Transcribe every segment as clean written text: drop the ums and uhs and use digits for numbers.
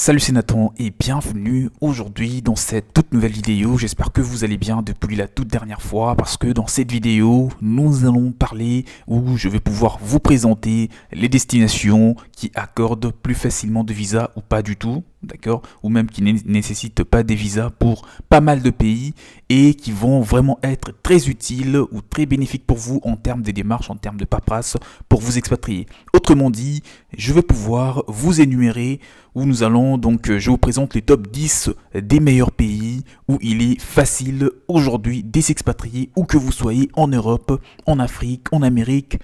Salut, c'est Nathan et bienvenue aujourd'hui dans cette toute nouvelle vidéo. J'espère que vous allez bien depuis la toute dernière fois parce que dans cette vidéo, nous allons parler ou je vais pouvoir vous présenter les destinations qui accordent plus facilement de visas ou pas du tout, d'accord, ou même qui ne nécessitent pas des visas pour pas mal de pays et qui vont vraiment être très utiles ou très bénéfiques pour vous en termes de démarches, en termes de paperasse pour vous expatrier. Autrement dit, je vais pouvoir vous énumérer où nous allons donc, je vous présente les top 10 des meilleurs pays où il est facile aujourd'hui de s'expatrier où que vous soyez en Europe, en Afrique, en Amérique,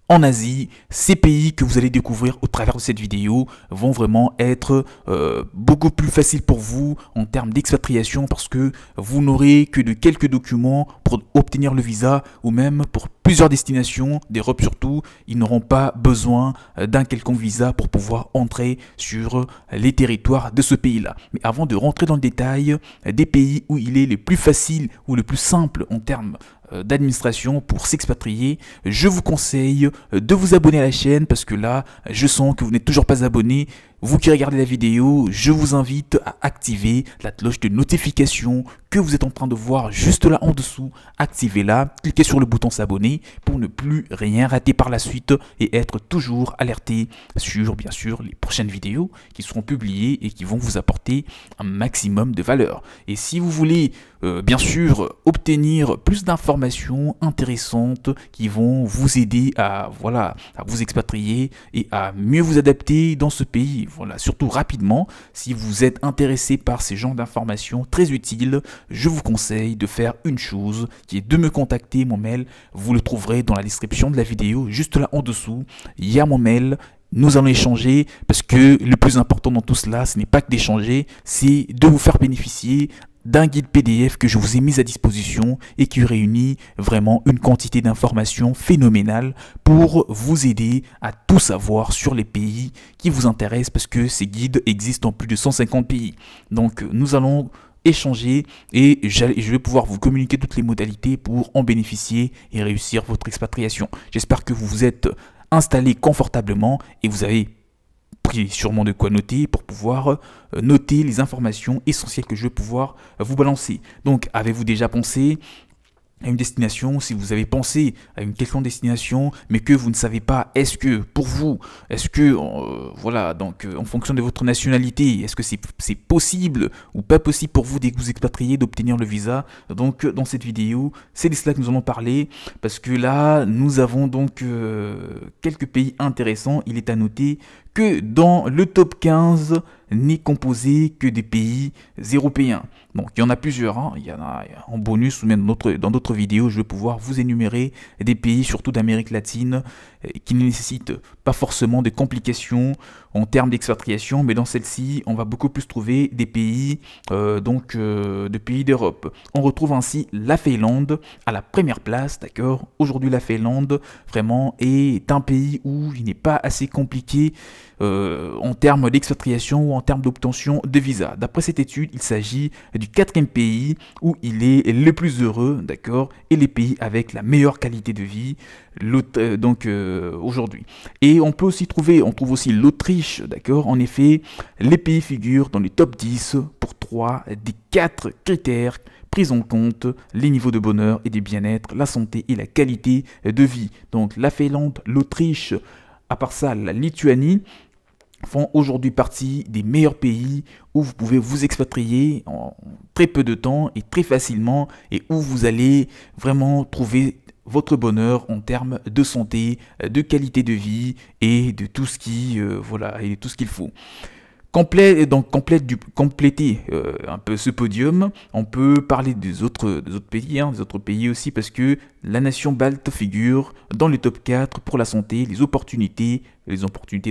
en Asie. Ces pays que vous allez découvrir au travers de cette vidéo vont vraiment être beaucoup plus faciles pour vous en termes d'expatriation parce que vous n'aurez que de quelques documents pour obtenir le visa ou même pour plusieurs destinations d'Europe surtout. Ils n'auront pas besoin d'un quelconque visa pour pouvoir entrer sur les territoires de ce pays-là. Mais avant de rentrer dans le détail des pays où il est le plus facile ou le plus simple en termes d'administration pour s'expatrier, je vous conseille de vous abonner à la chaîne parce que là, je sens que vous n'êtes toujours pas abonné. Vous qui regardez la vidéo, je vous invite à activer la cloche de notification que vous êtes en train de voir juste là en dessous. Activez-la, cliquez sur le bouton s'abonner pour ne plus rien rater par la suite et être toujours alerté sur, bien sûr, les prochaines vidéos qui seront publiées et qui vont vous apporter un maximum de valeur. Et si vous voulez, bien sûr, obtenir plus d'informations intéressantes qui vont vous aider à vous expatrier et à mieux vous adapter dans ce pays, voilà, surtout rapidement. Si vous êtes intéressé par ces genres d'informations très utiles, je vous conseille de faire une chose qui est de me contacter. Mon mail, vous le trouverez dans la description de la vidéo, juste là en dessous. Il y a mon mail. Nous allons échanger parce que le plus important dans tout cela, ce n'est pas que d'échanger, c'est de vous faire bénéficier d'un guide PDF que je vous ai mis à disposition et qui réunit vraiment une quantité d'informations phénoménales pour vous aider à tout savoir sur les pays qui vous intéressent parce que ces guides existent dans plus de 150 pays. Donc nous allons échanger et je vais pouvoir vous communiquer toutes les modalités pour en bénéficier et réussir votre expatriation. J'espère que vous vous êtes installé confortablement et vous avez pris sûrement de quoi noter pour pouvoir noter les informations essentielles que je vais pouvoir vous balancer. Donc, avez-vous déjà pensé à une destination? Si vous avez pensé à une quelconque destination, mais que vous ne savez pas, est-ce que pour vous, est-ce que, en fonction de votre nationalité, est-ce que c'est possible ou pas possible pour vous, dès que vous expatriez, d'obtenir le visa? Donc, dans cette vidéo, c'est de cela que nous allons parler, parce que là, nous avons donc quelques pays intéressants. Il est à noter que dans le top 15 n'est composé que des pays européens. Donc il y en a plusieurs, hein. Il y en a en bonus ou même dans d'autres vidéos, je vais pouvoir vous énumérer des pays, surtout d'Amérique latine, qui ne nécessitent pas forcément de complications en termes d'expatriation, mais dans celle-ci, on va beaucoup plus trouver des pays, de pays d'Europe. On retrouve ainsi la Finlande à la première place, d'accord. Aujourd'hui, la Finlande, vraiment, est un pays où il n'est pas assez compliqué en termes d'expatriation ou en termes d'obtention de visa. D'après cette étude, il s'agit du 4e pays où il est le plus heureux, d'accord, et les pays avec la meilleure qualité de vie aujourd'hui. Et on trouve aussi l'Autriche, d'accord. En effet, les pays figurent dans les top 10 pour 3 des 4 critères pris en compte: les niveaux de bonheur et de bien-être, la santé et la qualité de vie. Donc la Finlande, l'Autriche, à part ça, la Lituanie, font aujourd'hui partie des meilleurs pays où vous pouvez vous expatrier en très peu de temps et très facilement, et où vous allez vraiment trouver votre bonheur en termes de santé, de qualité de vie et de tout ce qu'il faut. Compléter un peu ce podium, on peut parler des autres pays aussi, parce que la nation balte figure dans le top 4 pour la santé, les opportunités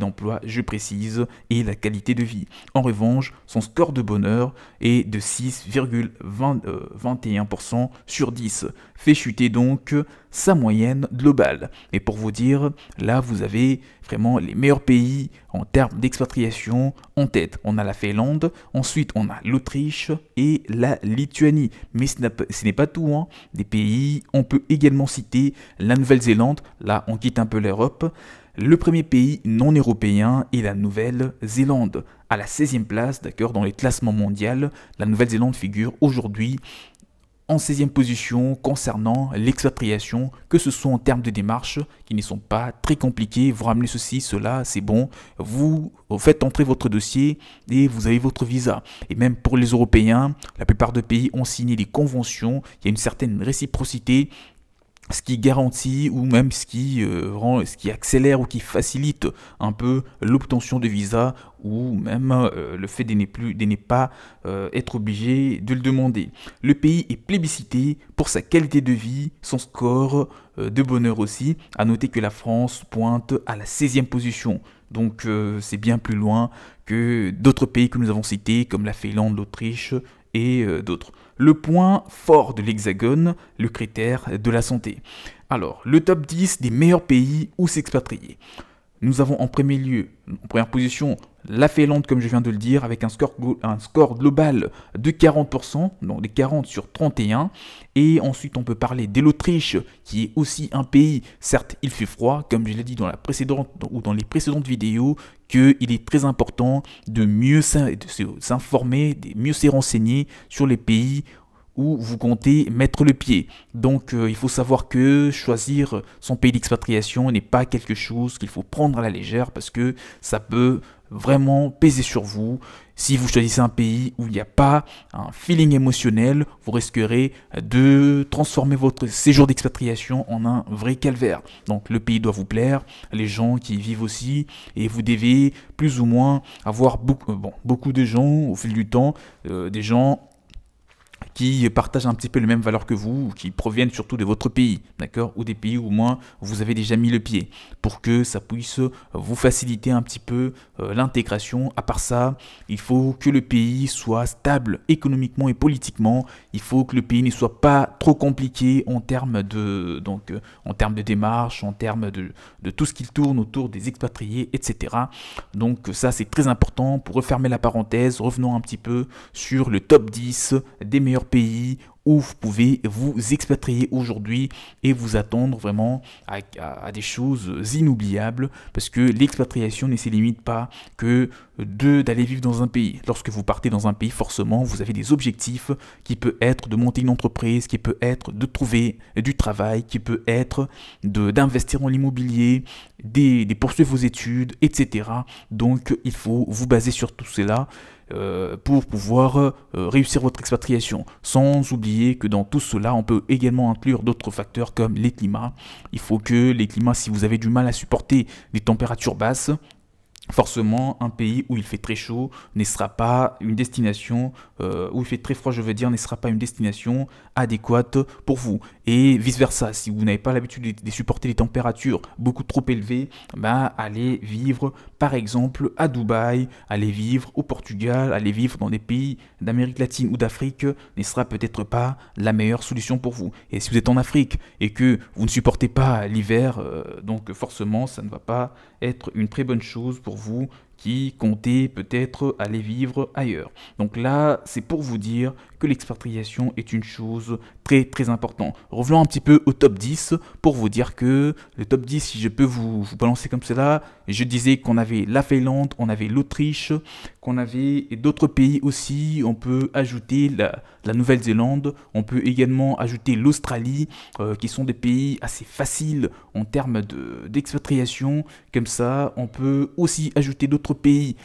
d'emploi, je précise, et la qualité de vie. En revanche, son score de bonheur est de 6,21% sur 10, fait chuter donc sa moyenne globale. Et pour vous dire, là vous avez vraiment les meilleurs pays en termes d'expatriation en tête. On a la Finlande, ensuite on a l'Autriche et la Lituanie. Mais ce n'est pas tout, hein. Des pays, on peut également citer la Nouvelle-Zélande. Là on quitte un peu l'Europe. Le premier pays non européen est la Nouvelle-Zélande. À la 16e place, d'accord, dans les classements mondiaux, la Nouvelle-Zélande figure aujourd'hui en 16e position concernant l'expatriation, que ce soit en termes de démarches qui ne sont pas très compliquées. Vous ramenez ceci, cela, c'est bon. Vous faites entrer votre dossier et vous avez votre visa. Et même pour les Européens, la plupart des pays ont signé des conventions. Il y a une certaine réciprocité, ce qui garantit ou même ce qui accélère ou qui facilite un peu l'obtention de visa ou même le fait de ne pas être obligé de le demander. Le pays est plébiscité pour sa qualité de vie, son score de bonheur aussi. À noter que la France pointe à la 16e position. Donc c'est bien plus loin que d'autres pays que nous avons cités comme la Finlande, l'Autriche et d'autres. Le point fort de l'Hexagone, le critère de la santé. Alors, le top 10 des meilleurs pays où s'expatrier. Nous avons en premier lieu, en première position, la Finlande, comme je viens de le dire, avec un score global de 40%, donc des 40 sur 31. Et ensuite, on peut parler de l'Autriche, qui est aussi un pays, certes, il fait froid, comme je l'ai dit dans la précédente ou dans les précédentes vidéos, qu'il est très important de mieux s'informer, de mieux se renseigner sur les pays où vous comptez mettre le pied. Donc il faut savoir que choisir son pays d'expatriation n'est pas quelque chose qu'il faut prendre à la légère parce que ça peut vraiment peser sur vous. Si vous choisissez un pays où il n'y a pas un feeling émotionnel, vous risquerez de transformer votre séjour d'expatriation en un vrai calvaire. Donc le pays doit vous plaire, les gens qui y vivent aussi, et vous devez plus ou moins avoir beaucoup de gens au fil du temps, des gens qui partagent un petit peu les mêmes valeurs que vous, ou qui proviennent surtout de votre pays, d'accord, ou des pays où au moins vous avez déjà mis le pied, pour que ça puisse vous faciliter un petit peu l'intégration. À part ça, il faut que le pays soit stable économiquement et politiquement, il faut que le pays ne soit pas trop compliqué en termes de, en termes de démarches, en termes de tout ce qui tourne autour des expatriés, etc. Donc ça c'est très important. Pour refermer la parenthèse, revenons un petit peu sur le top 10 des meilleurs pays où vous pouvez vous expatrier aujourd'hui et vous attendre vraiment à des choses inoubliables, parce que l'expatriation ne se limite pas que d'aller vivre dans un pays. Lorsque vous partez dans un pays, forcément, vous avez des objectifs qui peut être de monter une entreprise, qui peut être de trouver du travail, qui peut être d'investir dans l'immobilier, de poursuivre vos études, etc. Donc, il faut vous baser sur tout cela pour pouvoir réussir votre expatriation. Sans oublier que dans tout cela, on peut également inclure d'autres facteurs comme les climats. Il faut que les climats, si vous avez du mal à supporter des températures basses, forcément, un pays où il fait très chaud ne sera pas une destination, où il fait très froid, je veux dire, ne sera pas une destination adéquate pour vous. Et vice-versa, si vous n'avez pas l'habitude de supporter les températures beaucoup trop élevées, bah, allez vivre par exemple à Dubaï, allez vivre au Portugal, allez vivre dans des pays d'Amérique latine ou d'Afrique ne sera peut-être pas la meilleure solution pour vous. Et si vous êtes en Afrique et que vous ne supportez pas l'hiver, donc forcément, ça ne va pas être une très bonne chose pour vous qui comptez peut-être aller vivre ailleurs. Donc là, c'est pour vous dire que l'expatriation est une chose très très importante. Revenons un petit peu au top 10 pour vous dire que le top 10, si je peux vous balancer comme cela, je disais qu'on avait la Finlande, on avait l'Autriche, qu'on avait d'autres pays aussi. On peut ajouter la Nouvelle-Zélande, on peut également ajouter l'Australie, qui sont des pays assez faciles en termes d'expatriation. Comme ça, on peut aussi ajouter d'autres pays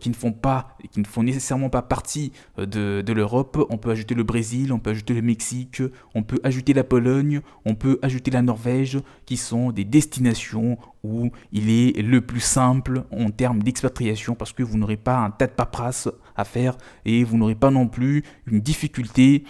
qui ne font nécessairement pas partie de l'Europe. On peut ajouter le Brésil, on peut ajouter le Mexique, on peut ajouter la Pologne, on peut ajouter la Norvège, qui sont des destinations où il est le plus simple en termes d'expatriation, parce que vous n'aurez pas un tas de paperasse à faire et vous n'aurez pas non plus une difficulté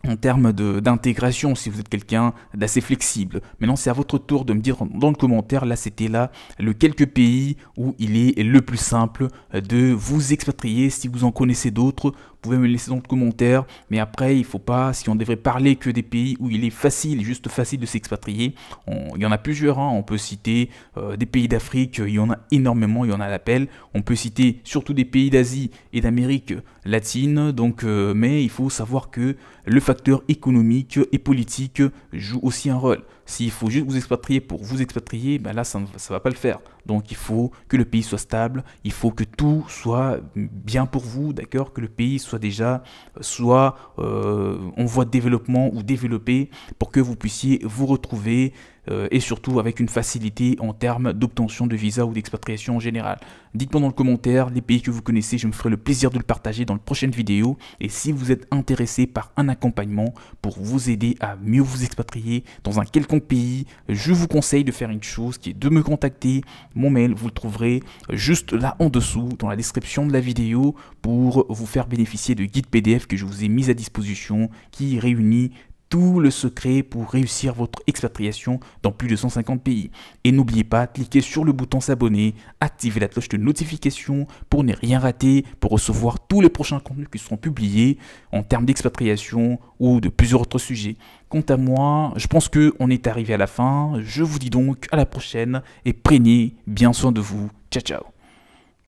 en termes d'intégration si vous êtes quelqu'un d'assez flexible. Maintenant, c'est à votre tour de me dire dans le commentaire, là c'était là le quelques pays où il est le plus simple de vous expatrier. Si vous en connaissez d'autres, vous pouvez me laisser dans le commentaire, mais après il faut pas, si on devrait parler que des pays où il est facile, juste facile de s'expatrier, il y en a plusieurs, hein. On peut citer des pays d'Afrique, il y en a énormément, il y en a à l'appel. On peut citer surtout des pays d'Asie et d'Amérique latine, donc mais il faut savoir que le facteur facteurs économiques et politiques jouent aussi un rôle. S'il faut juste vous expatrier pour vous expatrier, ben là, ça ne va pas le faire. Donc, il faut que le pays soit stable, il faut que tout soit bien pour vous, d'accord, que le pays soit déjà en voie de développement ou développé pour que vous puissiez vous retrouver et surtout avec une facilité en termes d'obtention de visa ou d'expatriation en général. Dites-moi dans le commentaire les pays que vous connaissez, je me ferai le plaisir de le partager dans la prochaine vidéo. Et si vous êtes intéressé par un accompagnement pour vous aider à mieux vous expatrier dans un quelconque pays, je vous conseille de faire une chose qui est de me contacter. Mon mail, vous le trouverez juste là en dessous dans la description de la vidéo pour vous faire bénéficier de guides PDF que je vous ai mis à disposition qui réunit tout le secret pour réussir votre expatriation dans plus de 150 pays. Et n'oubliez pas, cliquez sur le bouton s'abonner, activez la cloche de notification pour ne rien rater, pour recevoir tous les prochains contenus qui seront publiés en termes d'expatriation ou de plusieurs autres sujets. Quant à moi, je pense qu'on est arrivé à la fin. Je vous dis donc à la prochaine et prenez bien soin de vous. Ciao, ciao.